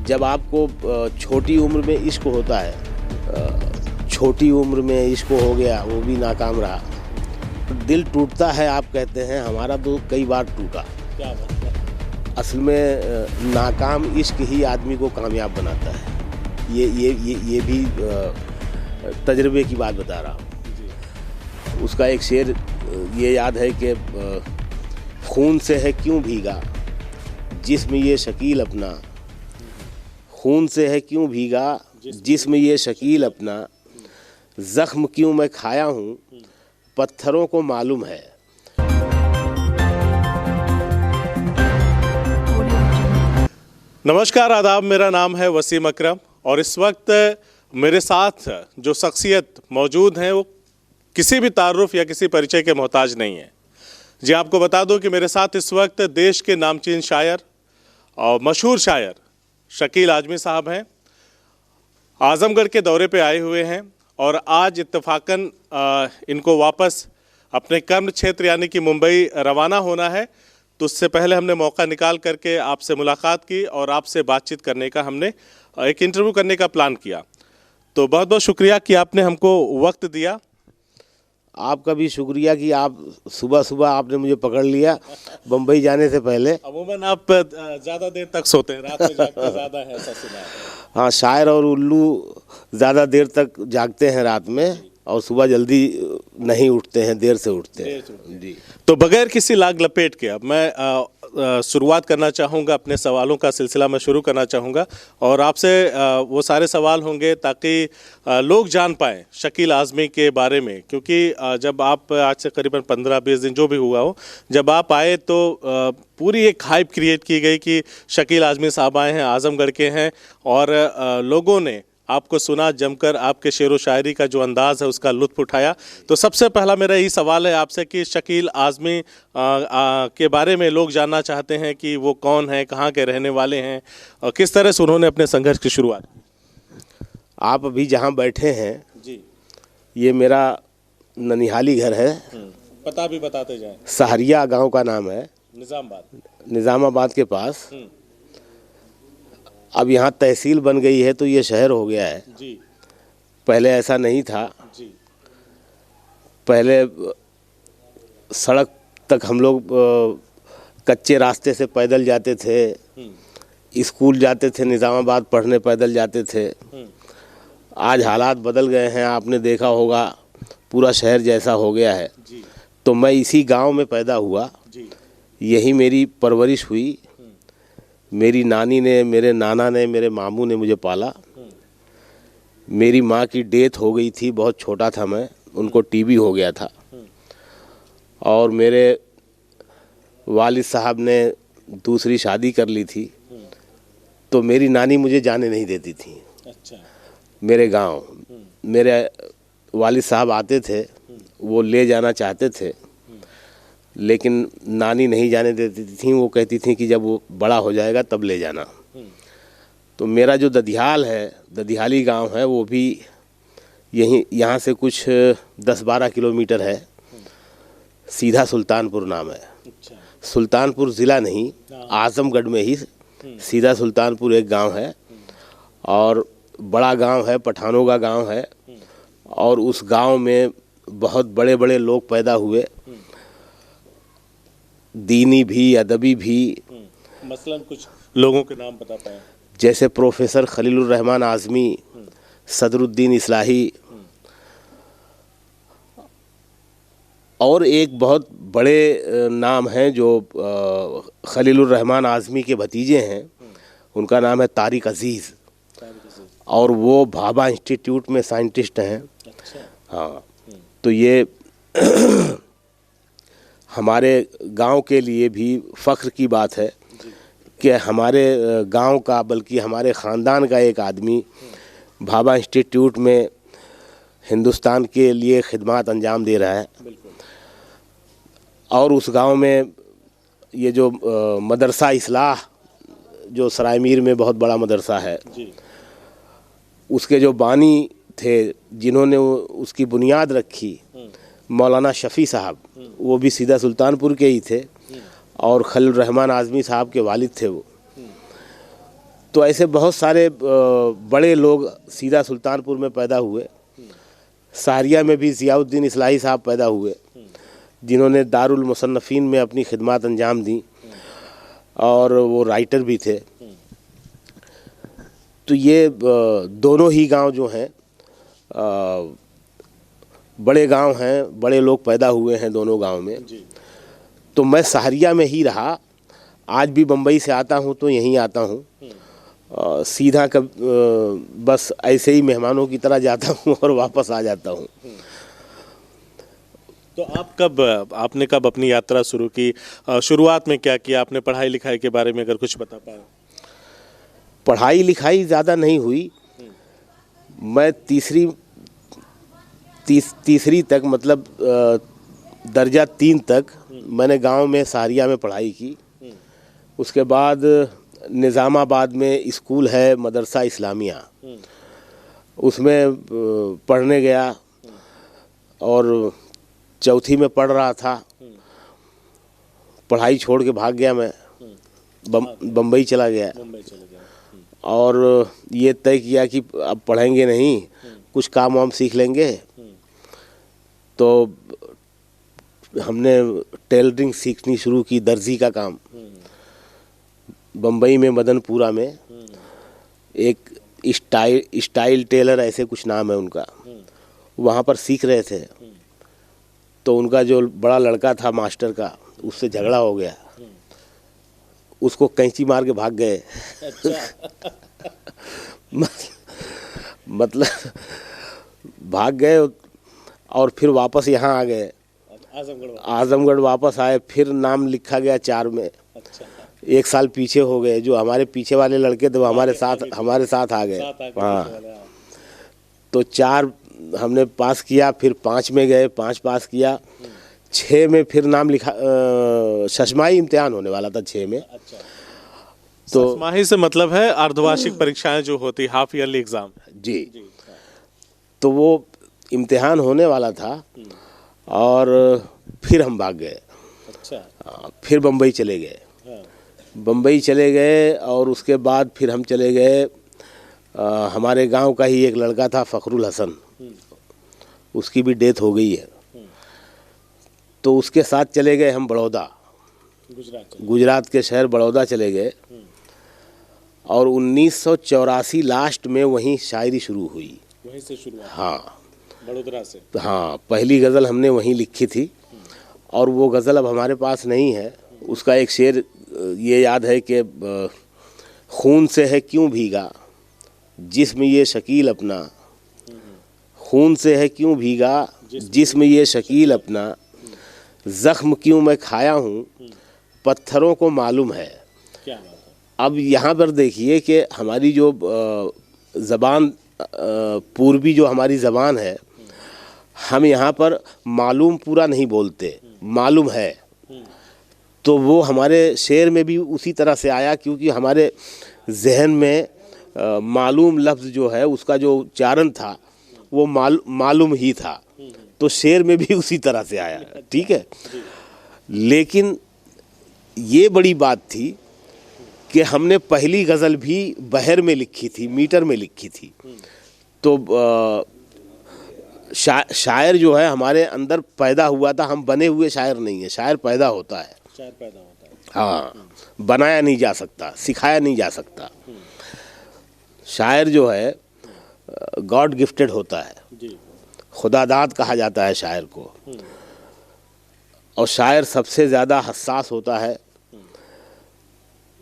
जब आपको छोटी उम्र में इश्क होता है, छोटी उम्र में इश्क हो गया, वो भी नाकाम रहा, दिल टूटता है। आप कहते हैं, हमारा तो कई बार टूटा। क्या बात है। असल में नाकाम इश्क ही आदमी को कामयाब बनाता है। ये भी तजर्बे की बात बता रहा हूँ। उसका एक शेर ये याद है कि खून से है क्यों भीगा जिस्म ये शकील अपना, खून से है क्यों भीगा जिस्म ये शकील अपना, जख्म क्यों मैं खाया हूँ पत्थरों को मालूम है। नमस्कार, आदाब। मेरा नाम है वसीम अकरम और इस वक्त मेरे साथ जो शख्सियत मौजूद हैं वो किसी भी तारुफ या किसी परिचय के मोहताज नहीं है। जी, आपको बता दूं कि मेरे साथ इस वक्त देश के नामचीन शायर और मशहूर शायर शकील आज़मी साहब हैं। आज़मगढ़ के दौरे पे आए हुए हैं और आज इत्तफाकन इनको वापस अपने कर्म क्षेत्र यानी कि मुंबई रवाना होना है। तो उससे पहले हमने मौका निकाल करके आपसे मुलाकात की और आपसे बातचीत करने का हमने एक इंटरव्यू करने का प्लान किया। तो बहुत बहुत शुक्रिया कि आपने हमको वक्त दिया। आपका भी शुक्रिया कि आप सुबह आपने मुझे पकड़ लिया बम्बई जाने से पहले। अमूमन आप ज़्यादा देर तक सोते हैं, रात में जागते ज़्यादा है, ऐसा सुना है। हाँ, शायर और उल्लू ज़्यादा देर तक जागते हैं रात में और सुबह जल्दी नहीं उठते हैं, देर से उठते हैं। जी, तो बगैर किसी लाग लपेट के अब मैं शुरुआत करना चाहूँगा, अपने सवालों का सिलसिला मैं शुरू करना चाहूँगा और आपसे वो सारे सवाल होंगे ताकि लोग जान पाएँ शकील आज़मी के बारे में। क्योंकि जब आप आज से करीबन 15-20 दिन जो भी हुआ हो, जब आप आए तो पूरी एक हाइप क्रिएट की गई कि शकील आज़मी साहब आए हैं, आज़मगढ़ के हैं और लोगों ने आपको सुना, जमकर आपके शेर व शायरी का जो अंदाज़ है उसका लुत्फ़ उठाया। तो सबसे पहला मेरा यही सवाल है आपसे कि शकील आज़मी के बारे में लोग जानना चाहते हैं कि वो कौन है, कहाँ के रहने वाले हैं और किस तरह से उन्होंने अपने संघर्ष की शुरुआत की। आप अभी जहाँ बैठे हैं जी, ये मेरा ननिहाली घर है। पता भी बताते जाएं। सहरिया गांव का नाम है, निज़ामाबाद के पास। अब यहाँ तहसील बन गई है तो ये शहर हो गया है। जी, पहले ऐसा नहीं था। जी, पहले सड़क तक हम लोग कच्चे रास्ते से पैदल जाते थे, स्कूल जाते थे, निज़ामाबाद पढ़ने पैदल जाते थे। आज हालात बदल गए हैं, आपने देखा होगा, पूरा शहर जैसा हो गया है। जी, तो मैं इसी गांव में पैदा हुआ, जी, यही मेरी परवरिश हुई। मेरी नानी ने, मेरे नाना ने, मेरे मामू ने मुझे पाला। मेरी माँ की डेथ हो गई थी, बहुत छोटा था मैं, उनको टीबी हो गया था। और मेरे वालिद साहब ने दूसरी शादी कर ली थी, तो मेरी नानी मुझे जाने नहीं देती थी। अच्छा। मेरे गांव मेरे वालिद साहब आते थे, वो ले जाना चाहते थे लेकिन नानी नहीं जाने देती थी। वो कहती थी कि जब वो बड़ा हो जाएगा तब ले जाना। तो मेरा जो ददियाल है, ददियाली गांव है, वो भी यहाँ से कुछ 10-12 किलोमीटर है। सीधा सुल्तानपुर नाम है। अच्छा। सुल्तानपुर ज़िला नहीं, आज़मगढ़ में ही सीधा सुल्तानपुर एक गांव है और बड़ा गांव है, पठानों का गांव है। और उस गांव में बहुत बड़े बड़े लोग पैदा हुए, दीनी भी, अदबी भी। मसलन कुछ लोगों के नाम बता पाएं। जैसे प्रोफेसर खलीलुर रहमान आज़मी, सदरुद्दीन इस्लाही, और एक बहुत बड़े नाम हैं जो खलीलुर रहमान आज़मी के भतीजे हैं, उनका नाम है तारिक अजीज़, और वो भाभा इंस्टीट्यूट में साइंटिस्ट हैं। अच्छा। हाँ, तो ये हमारे गांव के लिए भी फ़ख्र की बात है कि हमारे गांव का, बल्कि हमारे ख़ानदान का एक आदमी भाभा इंस्टीट्यूट में हिंदुस्तान के लिए खिदमत अंजाम दे रहा है। और उस गांव में ये जो मदरसा इस्लाह, जो सराय मीर में बहुत बड़ा मदरसा है, उसके जो बानी थे, जिन्होंने उसकी बुनियाद रखी, मौलाना शफ़ी साहब, वो भी सीधा सुल्तानपुर के ही थे और खलील रहमान आज़मी साहब के वालिद थे वो। तो ऐसे बहुत सारे बड़े लोग सीधा सुल्तानपुर में पैदा हुए। सहरिया में भी ज़ियाउद्दीन इस्लाही साहब पैदा हुए, जिन्होंने दारुल मुसन्नफ़ीन में अपनी खिदमत अंजाम दी और वो राइटर भी थे। तो ये दोनों ही गांव जो हैं बड़े गांव हैं, बड़े लोग पैदा हुए हैं दोनों गांव में। तो मैं सहरिया में ही रहा, आज भी बम्बई से आता हूं तो यहीं आता हूं। सीधा बस ऐसे ही मेहमानों की तरह जाता हूं और वापस आ जाता हूं। तो आपने कब अपनी यात्रा शुरू की? शुरुआत में क्या किया आपने? पढ़ाई लिखाई के बारे में अगर कुछ बता पाए। पढ़ाई लिखाई ज़्यादा नहीं हुई। मैं तीसरी तक, मतलब दर्जा 3 तक मैंने गांव में सहरिया में पढ़ाई की। उसके बाद निज़ामाबाद में स्कूल है मदरसा इस्लामिया, उसमें पढ़ने गया और चौथी में पढ़ रहा था। पढ़ाई छोड़ के भाग गया मैं, बम्बई चला गया और ये तय किया कि अब पढ़ेंगे नहीं, कुछ काम वाम सीख लेंगे। तो हमने टेलरिंग सीखनी शुरू की, दर्जी का काम। बम्बई में मदनपुरा में एक स्टाइल टेलर ऐसे कुछ नाम है उनका, वहाँ पर सीख रहे थे। तो उनका जो बड़ा लड़का था मास्टर का, उससे झगड़ा हो गया, उसको कैंची मार के भाग गए। मतलब भाग गए और फिर वापस यहाँ आ गए, आजमगढ़ वापस आए। फिर नाम लिखा गया 4 में। 1 साल पीछे हो गए। जो हमारे पीछे वाले लड़के थे वो हमारे साथ आ गए। हाँ, तो 4 हमने पास किया, फिर 5 में गए, 5 पास किया। 6 में फिर नाम लिखा, शशमाही इम्तिहान होने वाला था 6 में। तो शशमाही से मतलब है अर्धवार्षिक परीक्षाएं जो होती, हाफ ईयरली एग्जाम। जी। तो वो इम्तिहान होने वाला था और फिर हम भाग गए। फिर बम्बई चले गए। बम्बई चले गए और उसके बाद फिर हम चले गए, हमारे गांव का ही एक लड़का था फ़खरुल हसन, उसकी भी डेथ हो गई है। तो उसके साथ चले गए हम बड़ौदा, गुजरात के शहर बड़ौदा चले गए और 1984 लास्ट में वहीं शायरी शुरू हुई। वहीं से शुरू? हाँ, बड़ौदा से। हाँ, पहली गज़ल हमने वहीं लिखी थी और वो गज़ल अब हमारे पास नहीं है। उसका एक शेर ये याद है कि खून से है क्यों भीगा जिस्म ये शकील अपना, खून से है क्यों भीगा जिस्म ये शकील अपना, ज़ख्म क्यों मैं खाया हूँ पत्थरों को मालूम है। क्या बात है। अब यहाँ पर देखिए कि हमारी जो ज़बान, पूर्वी जो हमारी ज़बान है, हम यहाँ पर मालूम पूरा नहीं बोलते, मालूम है। तो वो हमारे शेर में भी उसी तरह से आया, क्योंकि हमारे जहन में मालूम लफ्ज़ जो है उसका जो उच्चारण था वो मालूम ही था। तो शेर में भी उसी तरह से आया। ठीक है, लेकिन ये बड़ी बात थी कि हमने पहली गज़ल भी बहर में लिखी थी, मीटर में लिखी थी। तो शायर जो है हमारे अंदर पैदा हुआ था, हम बने हुए शायर नहीं है, शायर पैदा होता है। शायर पैदा होता है। हाँ, बनाया नहीं जा सकता, सिखाया नहीं जा सकता। शायर जो है गॉड गिफ्टेड होता है, खुदादाद कहा जाता है शायर को। और शायर सबसे ज़्यादा हसास होता है।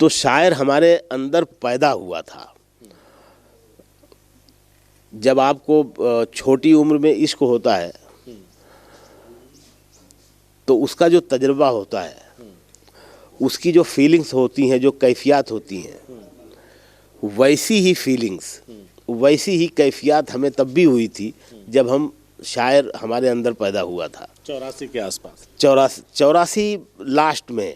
तो शायर हमारे अंदर पैदा हुआ था। जब आपको छोटी उम्र में इश्क होता है तो उसका जो तजुर्बा होता है, उसकी जो फीलिंग्स होती हैं, जो कैफियत होती हैं, वैसी ही फीलिंग्स, वैसी ही कैफियत हमें तब भी हुई थी जब हम शायर हमारे अंदर पैदा हुआ था। 84 के आसपास। 84 लास्ट में।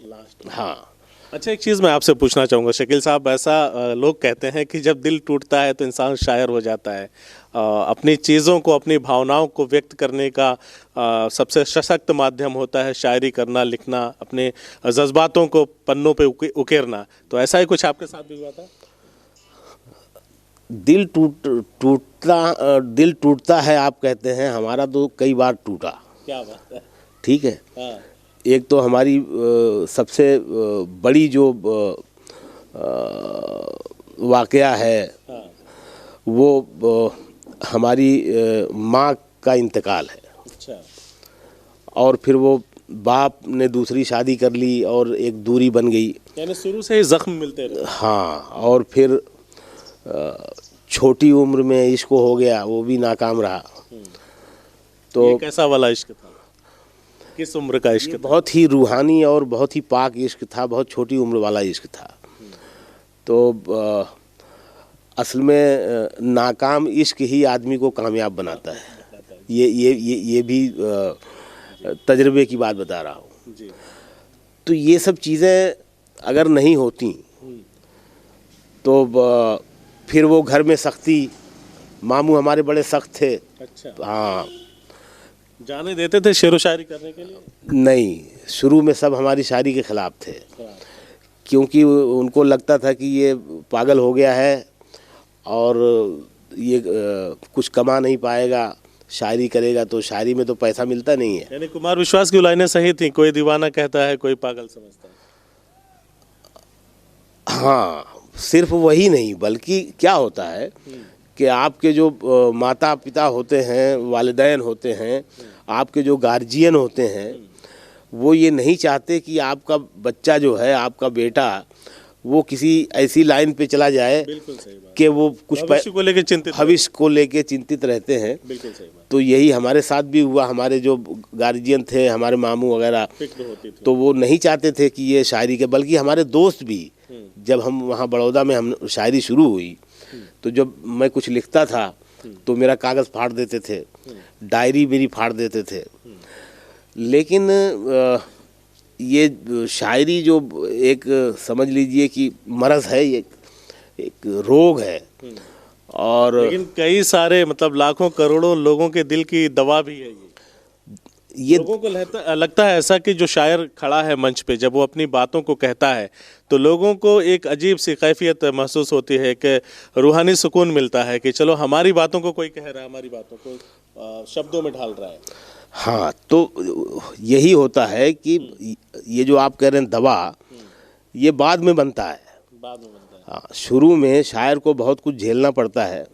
हाँ। अच्छा, एक चीज़ मैं आपसे पूछना चाहूँगा शकील साहब, ऐसा लोग कहते हैं कि जब दिल टूटता है तो इंसान शायर हो जाता है। अपनी चीज़ों को, अपनी भावनाओं को व्यक्त करने का सबसे सशक्त माध्यम होता है शायरी करना, लिखना, अपने जज्बातों को पन्नों पे उकेरना। तो ऐसा ही कुछ आपके साथ भी हुआ था? दिल टूटता है आप कहते हैं, हमारा तो कई बार टूटा। क्या बात है। ठीक है। हाँ। एक तो हमारी सबसे बड़ी जो वाकया है, हाँ। वो हमारी माँ का इंतकाल है। अच्छा। और फिर वो बाप ने दूसरी शादी कर ली और एक दूरी बन गई। यानी शुरू से ही जख्म मिलते रहे। हाँ, और फिर छोटी उम्र में इश्क हो गया, वो भी नाकाम रहा। तो ये कैसा वाला इश्क था, किस उम्र का इश्क था? बहुत ही रूहानी और बहुत ही पाक इश्क था, बहुत छोटी उम्र वाला इश्क था। तो असल में नाकाम इश्क ही आदमी को कामयाब बनाता है। ये भी तजर्बे की बात बता रहा हूँ। जी। तो ये सब चीज़ें अगर नहीं होती तो फिर वो घर में सख्ती, मामू हमारे बड़े सख्त थे। अच्छा। हाँ, जाने देते थे शेरो शायरी करने के लिए? नहीं, शुरू में सब हमारी शायरी के ख़िलाफ़ थे, क्योंकि उनको लगता था कि ये पागल हो गया है और ये कुछ कमा नहीं पाएगा, शायरी करेगा तो शायरी में तो पैसा मिलता नहीं है। यानी कुमार विश्वास की लाइनें सही थी, कोई दीवाना कहता है कोई पागल समझता है। हाँ, सिर्फ वही नहीं, बल्कि क्या होता है कि आपके जो माता पिता होते हैं, वालिदैन होते हैं, आपके जो गार्जियन होते हैं, वो ये नहीं चाहते कि आपका बच्चा जो है, आपका बेटा, वो किसी ऐसी लाइन पे चला जाए। बिल्कुल सही बात। कि वो कुछ भविष्य को लेके चिंतित, भविष्य को लेके चिंतित रहते हैं। बिल्कुल सही बात। तो यही हमारे साथ भी हुआ। हमारे जो गार्जियन थे, हमारे मामू वगैरह, फिक्र होती थी। तो वो नहीं चाहते थे कि ये शायरी के, बल्कि हमारे दोस्त भी, जब हम वहाँ बड़ौदा में हम शायरी शुरू हुई, तो जब मैं कुछ लिखता था तो मेरा कागज़ फाड़ देते थे, डायरी मेरी फाड़ देते थे। लेकिन ये शायरी जो एक समझ लीजिए कि मरज़ है, ये एक रोग है। और लेकिन कई सारे मतलब लाखों करोड़ों लोगों के दिल की दवा भी है ये। लोगों को लगता है ऐसा कि जो शायर खड़ा है मंच पे, जब वो अपनी बातों को कहता है तो लोगों को एक अजीब सी कैफियत महसूस होती है, कि रूहानी सुकून मिलता है कि चलो हमारी बातों को कोई कह रहा है, हमारी बातों को शब्दों में ढाल रहा है। हाँ, तो यही होता है कि ये जो आप कह रहे हैं दवा, ये बाद में बनता है। बाद में बनता है। हाँ, शुरू में शायर को बहुत कुछ झेलना पड़ता है,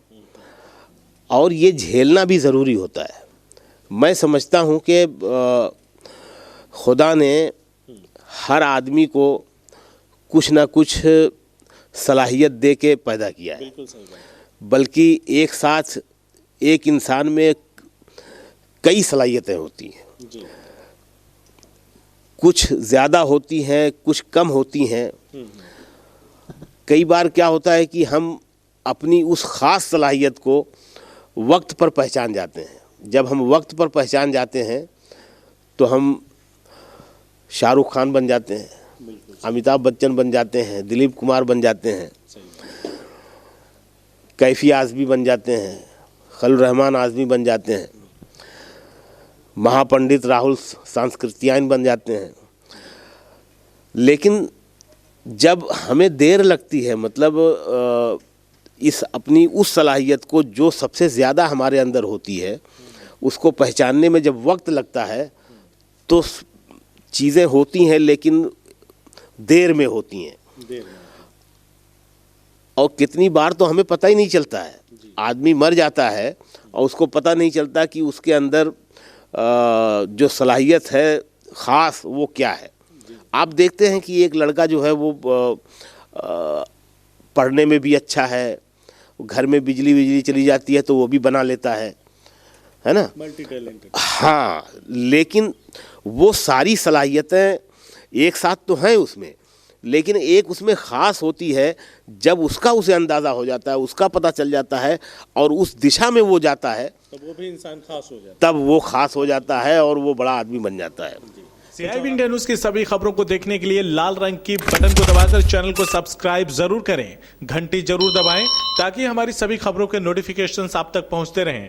और ये झेलना भी ज़रूरी होता है। मैं समझता हूँ कि खुदा ने हर आदमी को कुछ ना कुछ सलाहियत दे के पैदा किया है। बिल्कुल सही बात। बल्कि एक साथ एक इंसान में कई सलाहियतें होती हैं। जी। कुछ ज़्यादा होती हैं, कुछ कम होती हैं। कई बार क्या होता है कि हम अपनी उस ख़ास सलाहियत को वक्त पर पहचान जाते हैं। जब हम वक्त पर पहचान जाते हैं तो हम शाहरुख खान बन जाते हैं, अमिताभ बच्चन बन जाते हैं, दिलीप कुमार बन जाते हैं, कैफी आज़मी बन जाते हैं, खलील रहमान आज़मी बन जाते हैं, महापंडित राहुल सांस्कृतियायन बन जाते हैं। लेकिन जब हमें देर लगती है, मतलब इस अपनी उस सलाहियत को जो सबसे ज़्यादा हमारे अंदर होती है, उसको पहचानने में जब वक्त लगता है, तो चीज़ें होती हैं लेकिन देर में होती हैं। और कितनी बार तो हमें पता ही नहीं चलता है। आदमी मर जाता है और उसको पता नहीं चलता कि उसके अंदर जो सलाहियत है ख़ास, वो क्या है। आप देखते हैं कि एक लड़का जो है वो पढ़ने में भी अच्छा है, घर में बिजली चली जाती है तो वो भी बना लेता है ना, मल्टी टैलेंटेड। हाँ, लेकिन वो सारी सलाहियतें एक साथ तो हैं उसमें, लेकिन एक उसमें ख़ास होती है। जब उसका उसे अंदाज़ा हो जाता है, उसका पता चल जाता है और उस दिशा में वो जाता है, तब वो भी इंसान खास हो जाता है। तब वो ख़ास हो जाता है और वो बड़ा आदमी बन जाता है। CIB इंडिया न्यूज की सभी खबरों को देखने के लिए लाल रंग की बटन को दबाकर चैनल को सब्सक्राइब जरूर करें, घंटी जरूर दबाएं ताकि हमारी सभी खबरों के नोटिफिकेशंस आप तक पहुंचते रहें।